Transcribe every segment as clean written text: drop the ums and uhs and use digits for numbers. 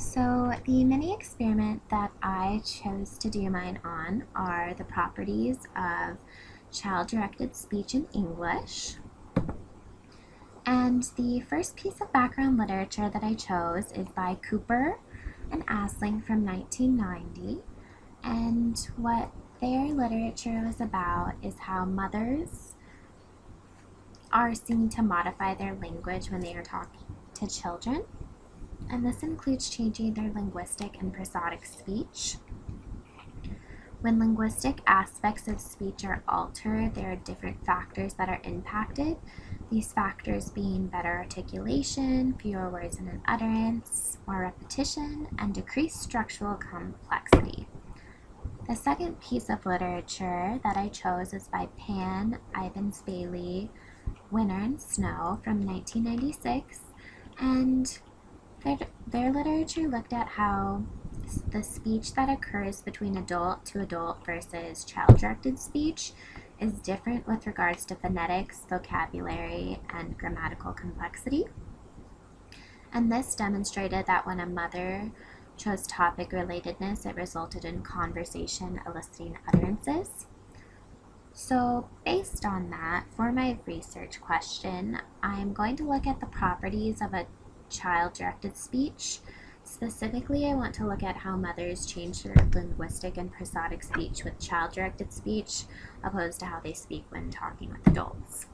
So, the mini experiment that I chose to do mine on are the properties of child directed speech in English. And the first piece of background literature that I chose is by Cooper and Asling from 1990. And what their literature was about is how mothers are seen to modify their language when they are talking to children. And this includes changing their linguistic and prosodic speech. When linguistic aspects of speech are altered, there are different factors that are impacted. These factors being better articulation, fewer words in an utterance, more repetition, and decreased structural complexity. The second piece of literature that I chose is by Pan, Ivins Bailey, Winter and Snow from 1996, and their literature looked at how the speech that occurs between adult to adult versus child-directed speech is different with regards to phonetics, vocabulary, and grammatical complexity. And this demonstrated that when a mother chose topic relatedness, it resulted in conversation eliciting utterances. So based on that, for my research question, I'm going to look at the properties of a child-directed speech. Specifically, I want to look at how mothers change their linguistic and prosodic speech with child-directed speech opposed to how they speak when talking with adults.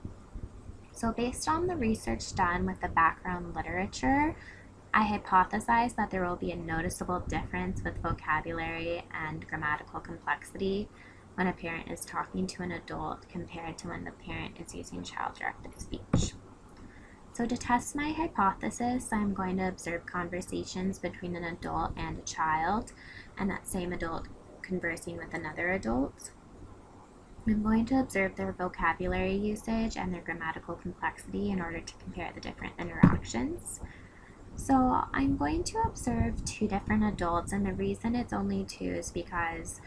So based on the research done with the background literature, I hypothesize that there will be a noticeable difference with vocabulary and grammatical complexity when a parent is talking to an adult compared to when the parent is using child-directed speech. So to test my hypothesis, I'm going to observe conversations between an adult and a child, and that same adult conversing with another adult. I'm going to observe their vocabulary usage and their grammatical complexity in order to compare the different interactions. So I'm going to observe two different adults, and the reason it's only two is because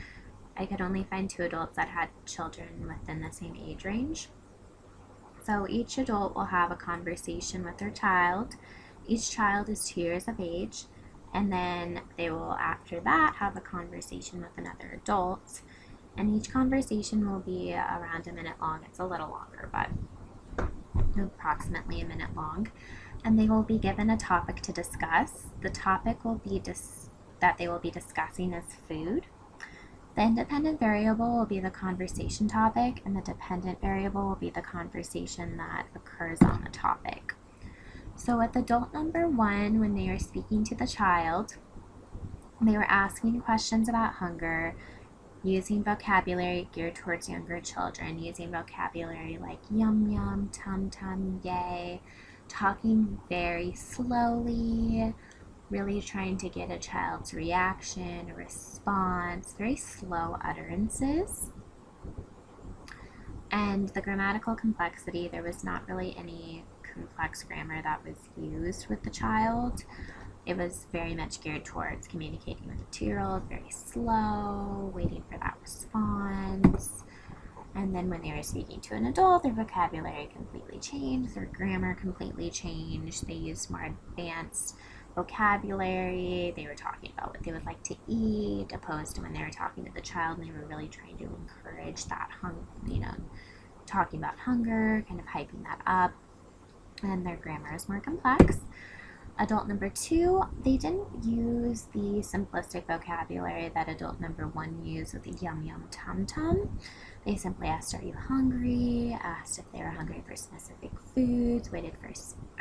I could only find two adults that had children within the same age range. So each adult will have a conversation with their child. Each child is 2 years of age, and then they will, after that, have a conversation with another adult. And each conversation will be around a minute long. It's a little longer, but approximately a minute long. And they will be given a topic to discuss. The topic will be that they will be discussing is food. The independent variable will be the conversation topic, and the dependent variable will be the conversation that occurs on the topic. So with adult number 1, when they are speaking to the child, they were asking questions about hunger, using vocabulary geared towards younger children, using vocabulary like yum yum, tum tum, yay, talking very slowly, really trying to get a child's reaction, a response, very slow utterances. And the grammatical complexity, there was not really any complex grammar that was used with the child. It was very much geared towards communicating with a 2-year-old, very slow, waiting for that response. And then when they were speaking to an adult, their vocabulary completely changed, their grammar completely changed. They used more advanced vocabulary. They were talking about what they would like to eat, opposed to when they were talking to the child and they were really trying to encourage that talking about hunger, kind of hyping that up. And their grammar is more complex. Adult number 2, they didn't use the simplistic vocabulary that adult number 1 used with the yum yum tum tum. They simply asked, are you hungry? Asked if they were hungry for specific foods, waited for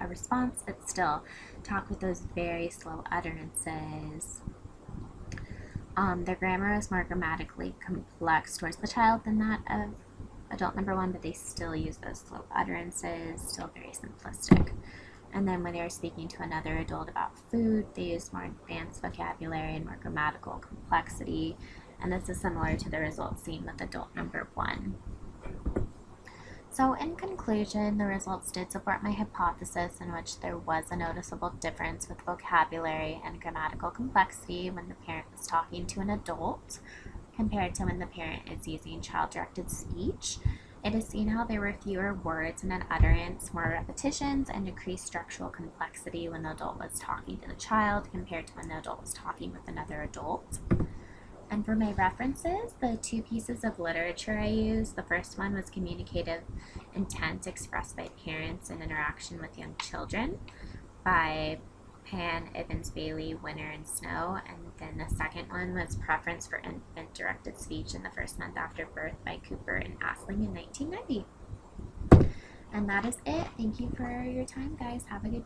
a response, but still talked with those very slow utterances. Their grammar is more grammatically complex towards the child than that of adult number 1, but they still use those slow utterances, still very simplistic. And then when they were speaking to another adult about food, they used more advanced vocabulary and more grammatical complexity. And this is similar to the results seen with adult number 1. So in conclusion, the results did support my hypothesis in which there was a noticeable difference with vocabulary and grammatical complexity when the parent was talking to an adult compared to when the parent is using child-directed speech. It is seen how there were fewer words in an utterance, more repetitions, and decreased structural complexity when the adult was talking to the child compared to when the adult was talking with another adult. And for my references, the two pieces of literature I used, the first one was communicative intent expressed by parents in interaction with young children by Pan, Evans, Bailey, Winter, and Snow. And then the second one was Preference for Infant-Directed Speech in the First Month After Birth by Cooper and Asling in 1990. And that is it. Thank you for your time, guys. Have a good day.